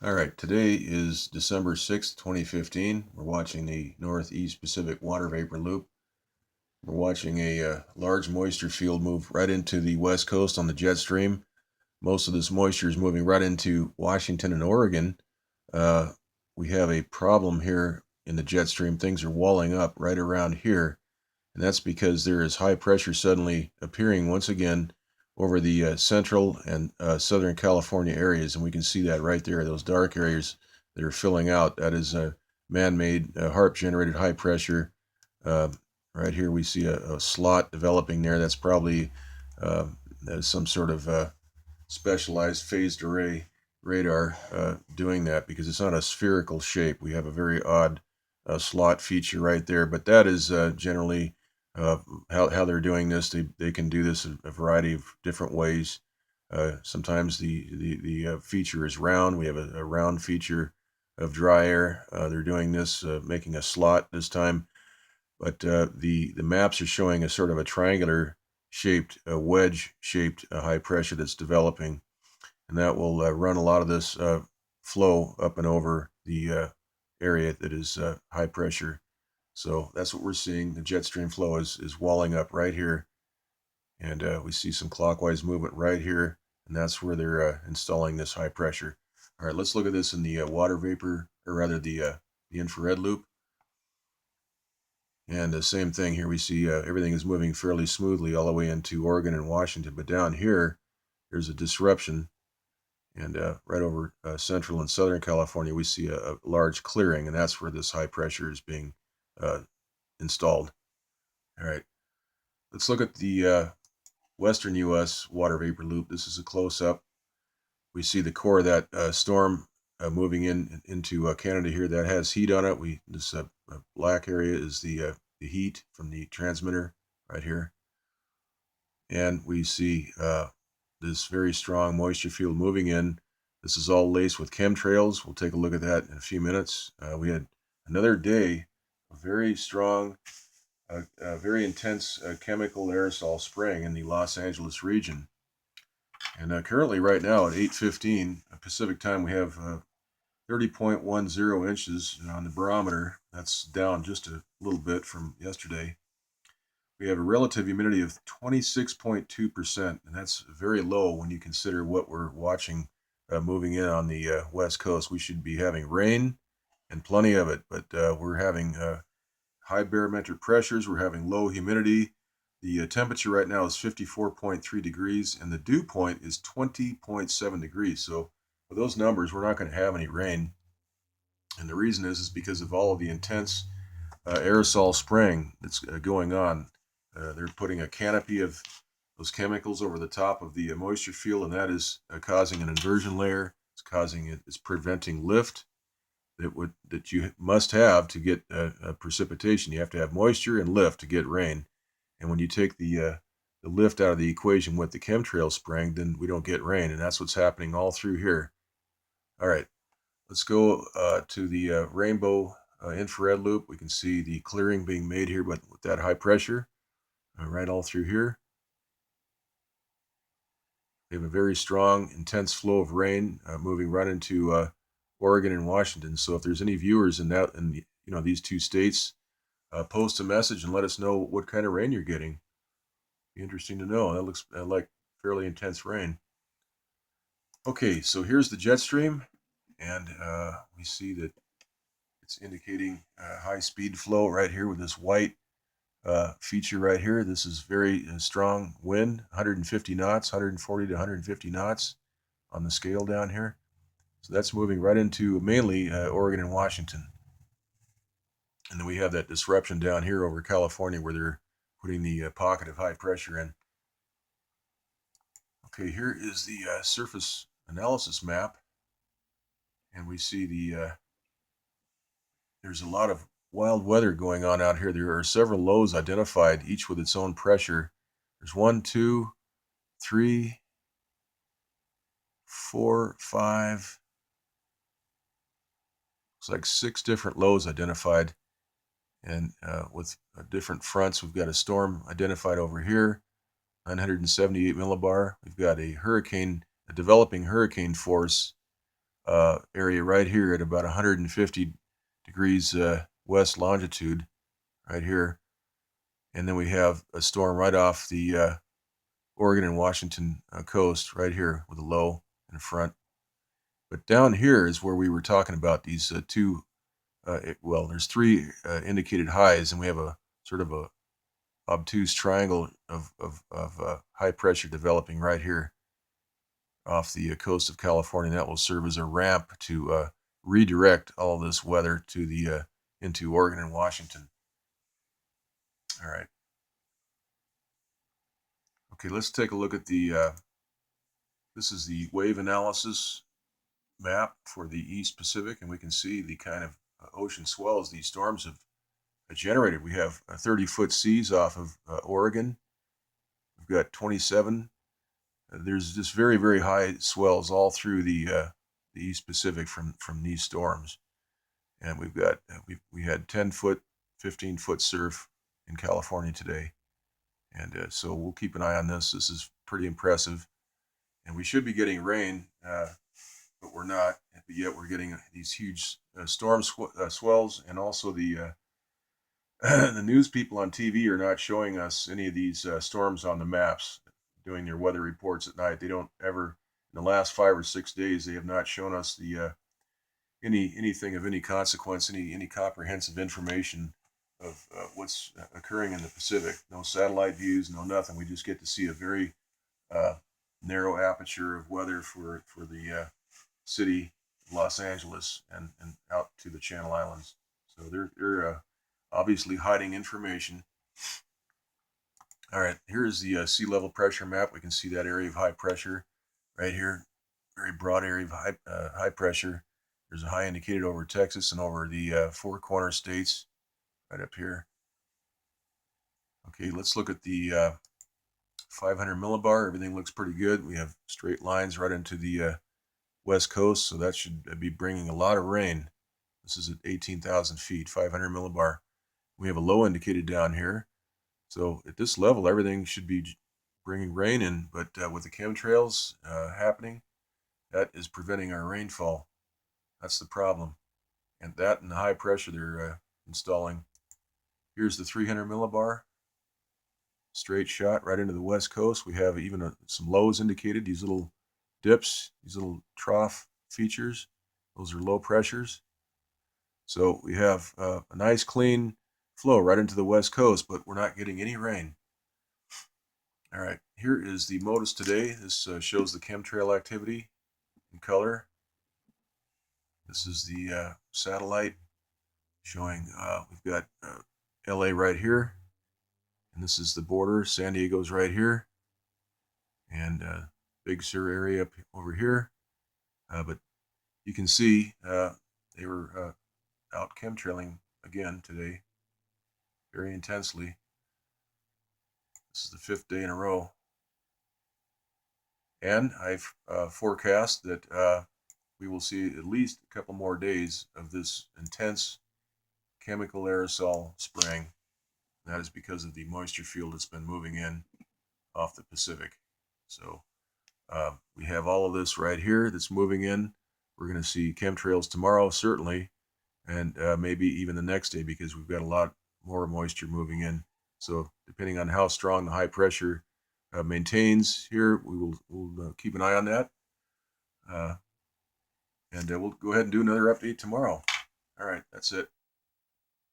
All right, today is December 6th, 2015. We're watching the Northeast Pacific water vapor loop. We're watching a large moisture field move right into the west coast on the jet stream. Most of this moisture is moving right into Washington and Oregon. Uh, we have a problem here in the jet stream. Things are walling up right around here, and that's because there is high pressure suddenly appearing once again over the Central and Southern California areas, and we can see that right there, those dark areas that are filling out. That is a man-made, HAARP-generated high pressure. Uh, right here we see a slot developing there. That's probably uh, that is some sort of specialized phased array radar doing that, because it's not a spherical shape. We have a very odd slot feature right there, but that is generally uh, how they're doing this. They can do this a variety of different ways. Sometimes the feature is round. We have a round feature of dry air. They're doing this, making a slot this time, but the maps are showing a sort of a triangular shaped, wedge shaped high pressure that's developing, and that will run a lot of this flow up and over the area that is high pressure. So that's what we're seeing. The jet stream flow is walling up right here, and we see some clockwise movement right here, and that's where they're installing this high pressure. All right, let's look at this in the water vapor, or rather the infrared loop. And the same thing here, we see everything is moving fairly smoothly all the way into Oregon and Washington, but down here, there's a disruption. And right over Central and Southern California, we see a large clearing, and that's where this high pressure is being uh, installed. All right, let's look at the western U.S. water vapor loop. This is a close-up. We see the core of that storm moving into Canada here. That has heat on it. This black area is the heat from the transmitter right here, and we see this very strong moisture field moving in. This is all laced with chemtrails. We'll take a look at that in a few minutes. We had another day of very strong, very intense chemical aerosol spraying in the Los Angeles region. And currently, right now at 8:15 Pacific time, we have 30.10 inches on the barometer. That's down just a little bit from yesterday. We have a relative humidity of 26.2%, and that's very low when you consider what we're watching moving in on the west coast. We should be having rain and plenty of it, but we're having high barometric pressures. We're having low humidity. The temperature right now is 54.3 degrees, and the dew point is 20.7 degrees. So with those numbers, we're not going to have any rain. And the reason is because of all of the intense aerosol spraying that's going on. They're putting a canopy of those chemicals over the top of the moisture field, and that is causing an inversion layer. It's preventing lift that you must have to get precipitation. You have to have moisture and lift to get rain. And when you take the lift out of the equation with the chemtrail spraying, then we don't get rain, and that's what's happening all through here. All right, let's go to the rainbow infrared loop. We can see the clearing being made here, but with that high pressure right all through here. We have a very strong, intense flow of rain moving right into Oregon and Washington. So if there's any viewers in these two states, post a message and let us know what kind of rain you're getting. Be interesting to know. That looks like fairly intense rain. Okay, so here's the jet stream, and we see that it's indicating high speed flow right here with this white feature right here. This is very strong wind, 150 knots, 140 to 150 knots on the scale down here. So that's moving right into mainly Oregon and Washington. And then we have that disruption down here over California where they're putting the pocket of high pressure in. Okay, here is the surface analysis map. And we see there's a lot of wild weather going on out here. There are several lows identified, each with its own pressure. There's 1, 2, 3, 4, 5. Looks like 6 different lows identified. And with different fronts, we've got a storm identified over here, 978 millibar. We've got a developing hurricane force area right here at about 150 degrees west longitude, right here. And then we have a storm right off the Oregon and Washington coast right here with a low in front. But down here is where we were talking about these two, well, there's three indicated highs, and we have a sort of a obtuse triangle of high pressure developing right here off the coast of California. That will serve as a ramp to redirect all of this weather to the into Oregon and Washington. All right. Okay, let's take a look at the, this is the wave analysis map for the East Pacific, and we can see the kind of ocean swells these storms have generated. We have 30-foot seas off of Oregon. We've got 27. There's just very, very high swells all through the East Pacific from these storms. And we've got, we had 10-foot, 15-foot surf in California today. And so we'll keep an eye on this. This is pretty impressive. And we should be getting rain, but we're not. But yet we're getting these huge storm swells, and also the the news people on TV are not showing us any of these storms on the maps, doing their weather reports at night. They don't ever, in the last 5 or 6 days, they have not shown us the anything of any consequence, any comprehensive information of what's occurring in the Pacific. No satellite views, no nothing. We just get to see a very narrow aperture of weather for the city of Los Angeles and out to the Channel Islands. So they're obviously hiding information. All right, here's the sea level pressure map. We can see that area of high pressure right here, very broad area of high pressure. There's a high indicated over Texas and over the Four Corner states right up here. Okay, let's look at the 500 millibar. Everything looks pretty good. We have straight lines right into the west coast, so that should be bringing a lot of rain. This is at 18,000 feet, 500 millibar. We have a low indicated down here. So at this level, everything should be bringing rain in, but with the chemtrails happening, that is preventing our rainfall. That's the problem. And that and the high pressure they're installing. Here's the 300 millibar. Straight shot right into the west coast. We have even some lows indicated, these little dips, these little trough features. Those are low pressures. So we have a nice clean flow right into the west coast, but we're not getting any rain. All right, here is the MODIS today. This shows the chemtrail activity in color. This is the satellite showing we've got LA right here, and this is the border. San Diego's right here, and Big Sur area up over here. But you can see they were out chemtrailing again today, very intensely. This is the 5th day in a row. And I've forecast that we will see at least a couple more days of this intense chemical aerosol spraying. That is because of the moisture field that's been moving in off the Pacific. So we have all of this right here that's moving in. We're going to see chemtrails tomorrow, certainly, and maybe even the next day, because we've got a lot more moisture moving in. So depending on how strong the high pressure maintains here, we'll keep an eye on that. And we'll go ahead and do another update tomorrow. All right, that's it.